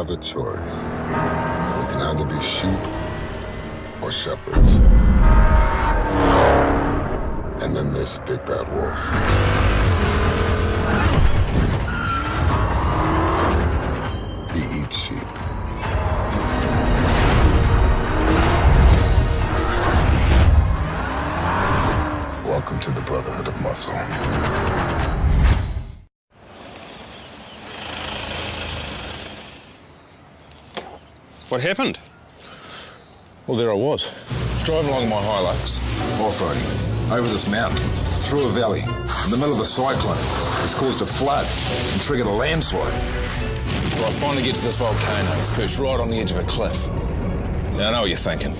have a choice. We can either be sheep or shepherds. And then there's a big bad wolf. He eats sheep. Welcome to the Brotherhood of Muscle. What happened? Well, there I was, driving along my Hilux, off-roading, over this mountain, through a valley, in the middle of a cyclone, which caused a flood and triggered a landslide. Before I finally get to this volcano, it's perched right on the edge of a cliff. Now, I know what you're thinking,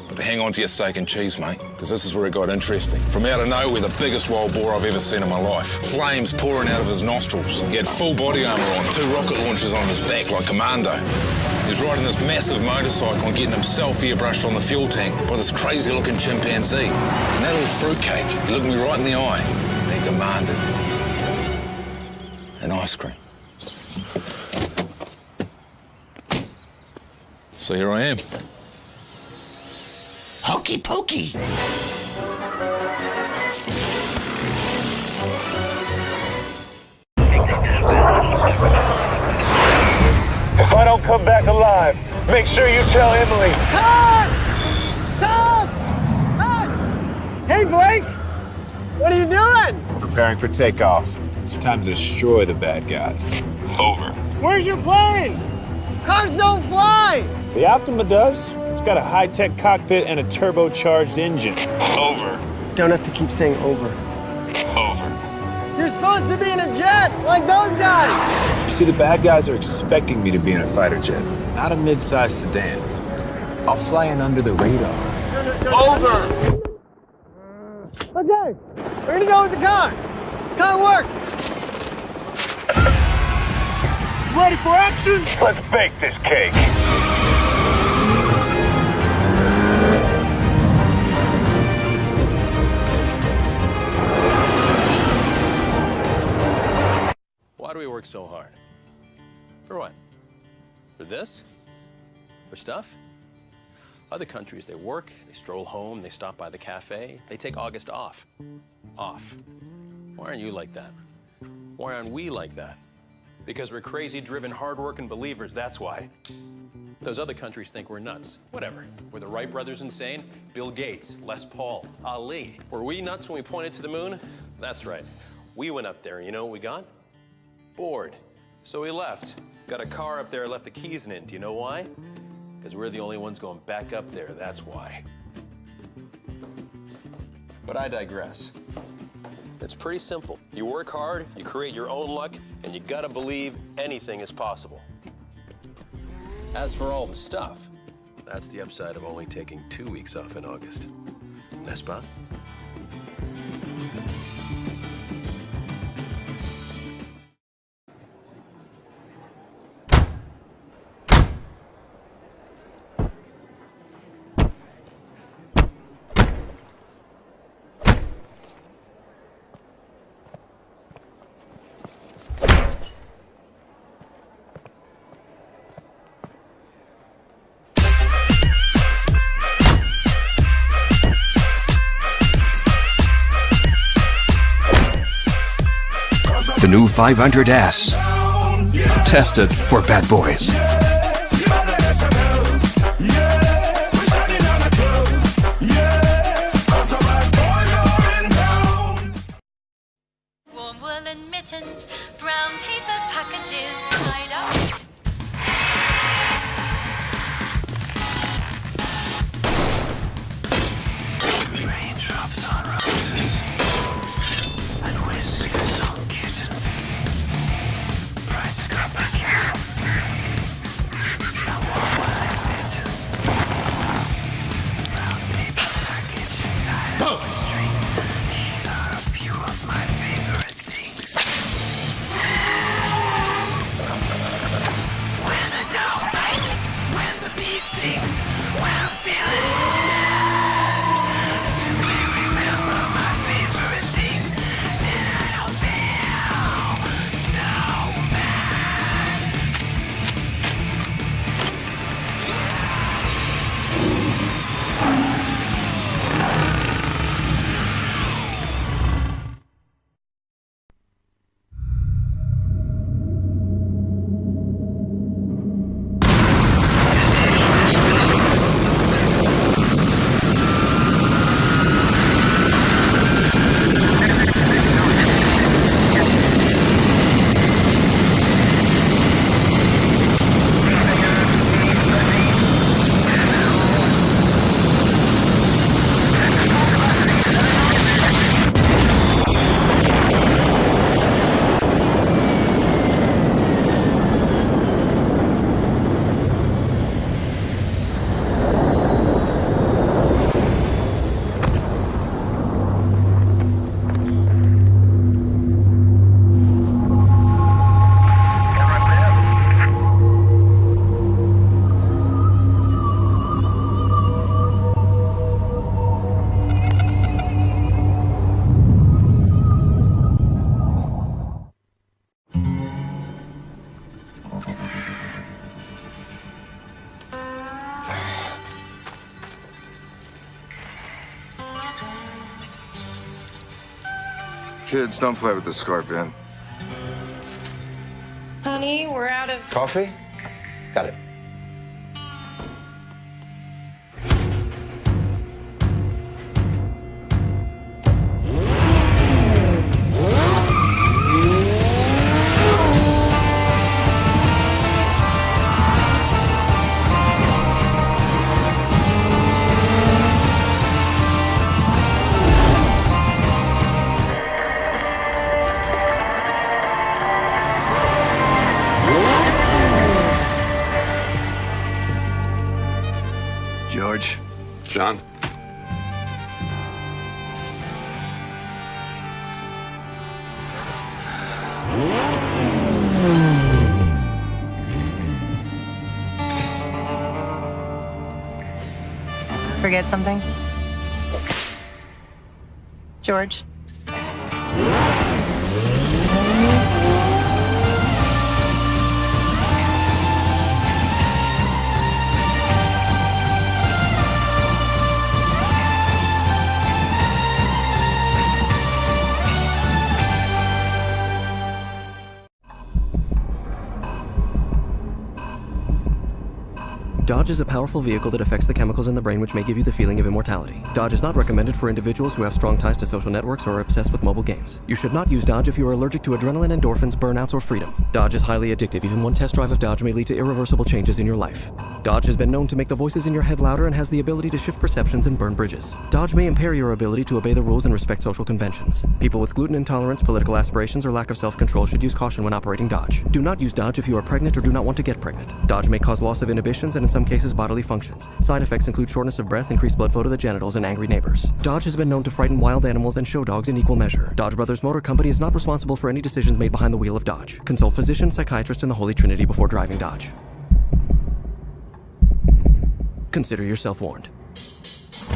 but hang on to your steak and cheese, mate, because this is where it got interesting. From out of nowhere, the biggest wild boar I've ever seen in my life. Flames pouring out of his nostrils. He had full body armor on, 2 rocket launchers on his back like Commando. He was riding this massive motorcycle and getting himself airbrushed on the fuel tank by this crazy-looking chimpanzee. And that little fruitcake, he looked me right in the eye, and he demanded an ice cream. So here I am. Hokey pokey. If I don't come back alive, make sure you tell Emily. Cut! Cut! Hey, Blake! What are you doing? Preparing for takeoff. It's time to destroy the bad guys. Over. Where's your plane? Cars don't fly! The Optima does. It's got a high-tech cockpit and a turbocharged engine. Over. Don't have to keep saying over. Over. You're supposed to be in a jet, like those guys! You see, the bad guys are expecting me to be in a fighter jet, not a mid-sized sedan. I'll fly in under the radar. Over! Okay, we're gonna go with the car. Car works. Ready for action? Let's bake this cake. Why do we work so hard? For what? For this? For stuff? Other countries, they work, they stroll home, they stop by the cafe, they take August off. Off. Why aren't you like that? Why aren't we like that? Because we're crazy, driven, hard-working believers, that's why. Those other countries think we're nuts. Whatever. Were the Wright brothers insane? Bill Gates, Les Paul, Ali. Were we nuts when we pointed to the moon? That's right. We went up there, and you know what we got? Bored. So we left. Got a car up there, left the keys in it. Do you know why? Because we're the only ones going back up there, that's why. But I digress. It's pretty simple. You work hard, you create your own luck, and you gotta believe anything is possible. As for all the stuff, that's the upside of only taking 2 weeks off in August. N'est-ce pas? The new 500S. Tested for bad boys. Warm woolen mittens, brown paper packages tied up. Raindrops on roses and whiskers on kittens. Price copper cats and warm woolen mittens. Brown paper packages tied up with strings. These are a few of my favorite things. Kids, don't play with the scorpion. Honey, we're out of... Coffee? Got it. George. John? Forget something? George? Dodge is a powerful vehicle that affects the chemicals in the brain which may give you the feeling of immortality. Dodge is not recommended for individuals who have strong ties to social networks or are obsessed with mobile games. You should not use Dodge if you are allergic to adrenaline, endorphins, burnouts, or freedom. Dodge is highly addictive. Even one test drive of Dodge may lead to irreversible changes in your life. Dodge has been known to make the voices in your head louder and has the ability to shift perceptions and burn bridges. Dodge may impair your ability to obey the rules and respect social conventions. People with gluten intolerance, political aspirations, or lack of self-control should use caution when operating Dodge. Do not use Dodge if you are pregnant or do not want to get pregnant. Dodge may cause loss of inhibitions and in some cases bodily functions. Side effects include shortness of breath, increased blood flow to the genitals, and angry neighbors. Dodge has been known to frighten wild animals and show dogs in equal measure. Dodge Brothers Motor Company is not responsible for any decisions made behind the wheel of Dodge. Consult physician, psychiatrist, and the Holy Trinity before driving Dodge. Consider yourself warned.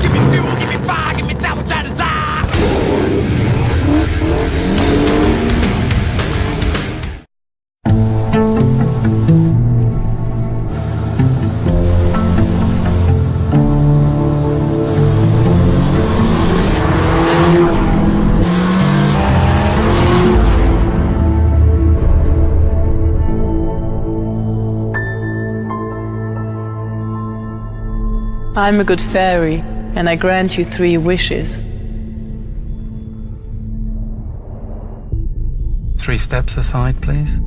Give me fuel, give me fire, give me that which I desire. I'm a good fairy, and I grant you 3 wishes. 3 steps aside, please.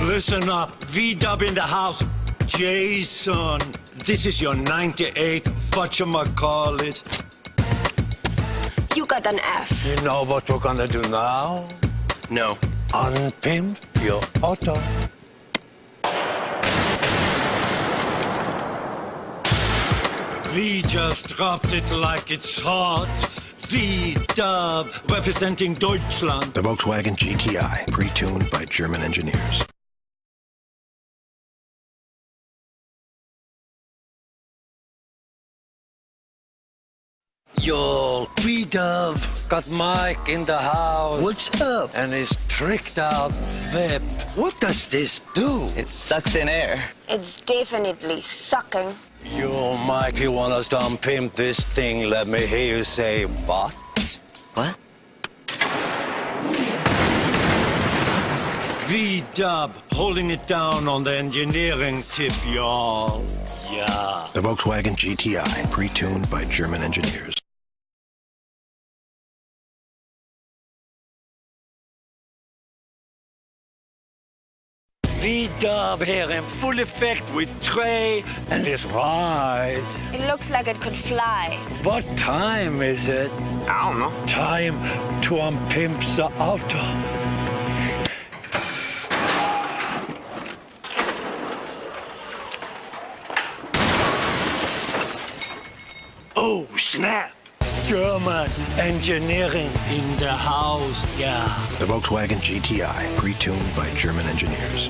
Listen up, V-Dub in the house. Jason, this is your 98 whatchamacallit. You got an F. You know what we're gonna do now? No. Unpimp your auto. We just dropped it like it's hot. V-Dub, representing Deutschland. The Volkswagen GTI, pre-tuned by German engineers. Yo, V-Dub got Mike in the house. What's up? And his tricked out whip. What does this do? It sucks in air. It's definitely sucking. Yo, Mike, you want us to unpimp this thing? Let me hear you say what? What? V-Dub holding it down on the engineering tip, y'all. Yeah. The Volkswagen GTI, pre-tuned by German engineers. V-Dub here in full effect with Trey and his ride. It looks like it could fly. What time is it? I don't know. Time to unpimp the auto. Oh, snap! German engineering in the house, yeah. The Volkswagen GTI, pre-tuned by German engineers.